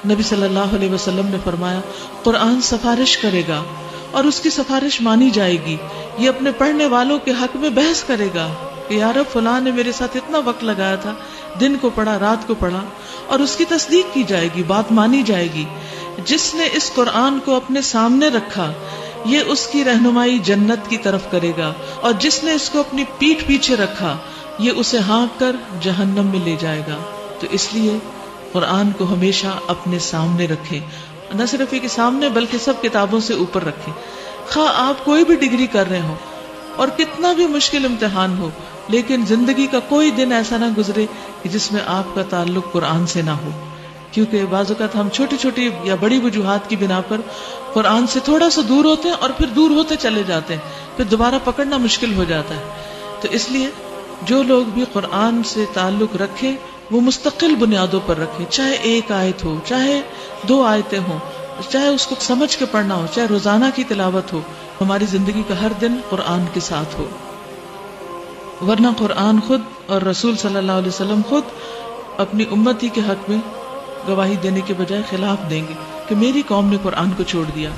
نبی صلی اللہ علیہ وسلم نے فرمایا قرآن سفارش کرے گا اور اس کی سفارش مانی جائے گی. یہ اپنے پڑھنے والوں کے حق میں بحث کرے گا کہ یار فلاں نے میرے ساتھ اتنا وقت لگایا تھا، دن کو پڑھا رات کو پڑھا، اور اس کی تصدیق کی جائے گی، بات مانی جائے گی. جس نے اس قرآن کو اپنے سامنے رکھا یہ اس کی رہنمائی جنت کی طرف کرے گا، اور جس نے اس کو اپنی پیٹھ پیچھے رکھا یہ اسے ہانک کر جہنم میں لے جائے گا. تو اس لیے قرآن کو ہمیشہ اپنے سامنے رکھیں، نہ صرف یہ کہ سامنے بلکہ سب کتابوں سے اوپر رکھیں. خواہ آپ کوئی بھی ڈگری کر رہے ہوں اور کتنا بھی مشکل امتحان ہو، لیکن زندگی کا کوئی دن ایسا نہ گزرے کہ جس میں آپ کا تعلق قرآن سے نہ ہو. کیونکہ بعض اوقات ہم چھوٹی چھوٹی یا بڑی وجوہات کی بنا پر قرآن سے تھوڑا سا دور ہوتے ہیں اور پھر دور ہوتے چلے جاتے ہیں، پھر دوبارہ پکڑنا مشکل ہو جاتا ہے. تو اس لیے جو لوگ بھی قرآن سے تعلق رکھیں وہ مستقل بنیادوں پر رکھیں، چاہے ایک آیت ہو، چاہے 2 آیتیں ہوں، چاہے اس کو سمجھ کے پڑھنا ہو، چاہے روزانہ کی تلاوت ہو. ہماری زندگی کا ہر دن قرآن کے ساتھ ہو. ورنہ قرآن خود اور رسول صلی اللہ علیہ وسلم خود اپنی امتی کے حق میں گواہی دینے کے بجائے خلاف دیں گے کہ میری قوم نے قرآن کو چھوڑ دیا.